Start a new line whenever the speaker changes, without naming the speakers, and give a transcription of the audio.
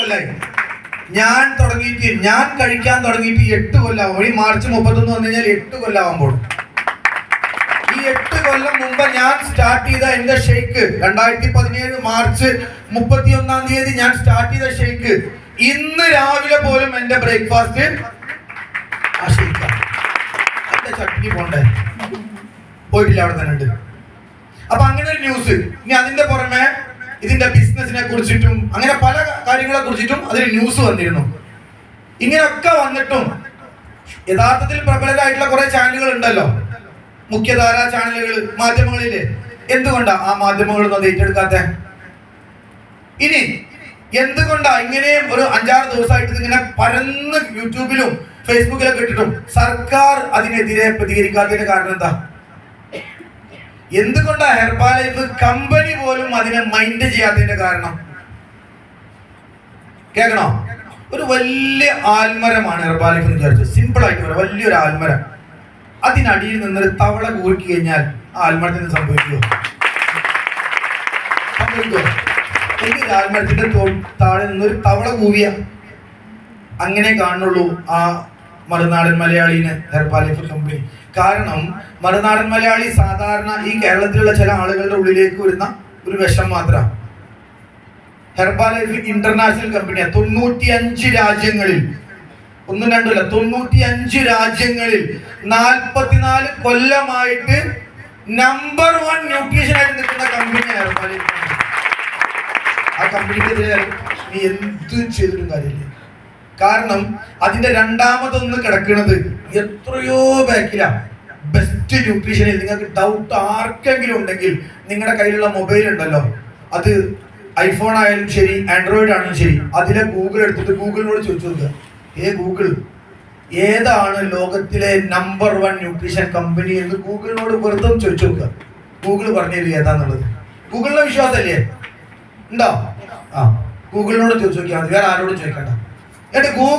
കൊല്ലായി ഞാൻ തുടങ്ങിയിട്ട്, ഞാൻ കഴിക്കാൻ തുടങ്ങിയിട്ട് 8 കൊല്ലാവും. ഈ മാർച്ച് 31 വന്നു കഴിഞ്ഞാൽ 8 കൊല്ലാവുമ്പോൾ, ഈ 8 കൊല്ലം മുമ്പ് ഞാൻ സ്റ്റാർട്ട് ചെയ്ത എന്റെ ഷെയ്ക്ക് 2017 മാർച്ച് 31-ാം തീയതി ഞാൻ സ്റ്റാർട്ട് ചെയ്ത ഷെയ്ക്ക് ഇന്ന് രാവിലെ പോലും എന്റെ ബ്രേക്ക്ഫാസ്റ്റ് ആ ഷെയ്ക്കാണ്. എന്റെ ചട്നി പോണ്ടേ, പോയിട്ടില്ല, അവിടെ തന്നെ ഉണ്ട്. അപ്പൊ അങ്ങനെ ഒരു ന്യൂസ്. ഇനി അതിന്റെ പുറമെ ഇതിന്റെ ബിസിനസിനെ കുറിച്ചിട്ടും അങ്ങനെ പല കാര്യങ്ങളെ കുറിച്ചിട്ടും അതിൽ ന്യൂസ് വന്നിരുന്നു. ഇങ്ങനെയൊക്കെ വന്നിട്ടും യഥാർത്ഥത്തിൽ പ്രബലരായിട്ടുള്ള കുറെ ചാനലുകൾ ഉണ്ടല്ലോ, മുഖ്യധാരാ ചാനലുകൾ, മാധ്യമങ്ങളില്. എന്തുകൊണ്ടാ ആ മാധ്യമങ്ങളൊന്നും അത് ഏറ്റെടുക്കാത്ത? ഇനി എന്തുകൊണ്ടാ ഇങ്ങനെ ഒരു 5-6 ദിവസമായിട്ട് ഇതിങ്ങനെ പരന്ന് യൂട്യൂബിലും ഫേസ്ബുക്കിലൊക്കെ ഇട്ടിട്ടും സർക്കാർ അതിനെതിരെ പ്രതികരിക്കാത്തതിന്റെ കാരണം എന്താ? എന്തുകൊണ്ടാ ഹെർബാലൈഫ് കമ്പനി പോലും അതിനെ മൈൻഡ് ചെയ്യാത്തതിന്റെ കാരണം? കേൾക്കണോ? ഒരു വലിയ ആൽമരമാണ് ഹെർബാലൈഫ് എന്ന് വിചാരിച്ചു. സിമ്പിൾ ആയിട്ട് പറയാം, വലിയൊരു ആൽമരം. അതിനടിയിൽ നിന്നൊരു തവള കൂക്കി കഴിഞ്ഞാൽ ആ ആൽമരത്തിന് സംഭവിക്കുമോ? എനിക്ക് ആൽമരത്തിന്റെ താഴെ നിന്നൊരു തവള കൂവിയ അങ്ങനെ കാണുള്ളൂ ആ മറുനാടൻ മലയാളിന് ഹെർബാലൈഫ് കമ്പനി. കാരണം മറുനാടൻ മലയാളി സാധാരണ ഈ കേരളത്തിലുള്ള ചില ആളുകളുടെ ഉള്ളിലേക്ക് വരുന്ന ഒരു വിഷം മാത്രമാണ്. ഹെർബാലൈഫ് ഇന്റർനാഷണൽ കമ്പനിയാണ്. 95 രാജ്യങ്ങളിൽ, 1, 2 അല്ല, 95 രാജ്യങ്ങളിൽ 44 കൊല്ലമായിട്ട് നമ്പർ 1 ന്യൂട്രീഷൻ ആയിട്ട് നിൽക്കുന്ന കമ്പനിയാണ് ഹെർബാലൈഫ്. ആ കമ്പനിക്കെതിരെ നീ എന്ത് ചെയ്തിട്ടും കാര്യമില്ല. കാരണം അതിന്റെ രണ്ടാമതൊന്ന് കിടക്കുന്നത് എത്രയോ ബാക്കിലാണ്. ബെസ്റ്റ് ന്യൂട്രീഷനിൽ നിങ്ങൾക്ക് ഡൗട്ട് ആർക്കെങ്കിലും ഉണ്ടെങ്കിൽ നിങ്ങളുടെ കയ്യിലുള്ള മൊബൈൽ ഉണ്ടല്ലോ, അത് ഐഫോൺ ആയാലും ശരി ആൻഡ്രോയിഡ് ആണെങ്കിലും ശരി, അതിലെ ഗൂഗിൾ എടുത്തിട്ട് ഗൂഗിളിനോട് ചോദിച്ചു നോക്കുക, ഗൂഗിൾ ഏതാണ് ലോകത്തിലെ നമ്പർ 1 ന്യൂട്രീഷൻ കമ്പനി എന്ന് ഗൂഗിളിനോട് വെറുതെ ചോദിച്ചു നോക്കുക. ഗൂഗിൾ പറഞ്ഞത് ഏതാന്നുള്ളത്. ഗൂഗിളിന്റെ വിശ്വാസമല്ലേ? ഉണ്ടോ? ആ, ഗൂഗിളിനോട് ചോദിച്ചു നോക്കിയാൽ മതി, വേറെ ആരോടും ചോദിക്കണ്ട. എന്നിട്ട്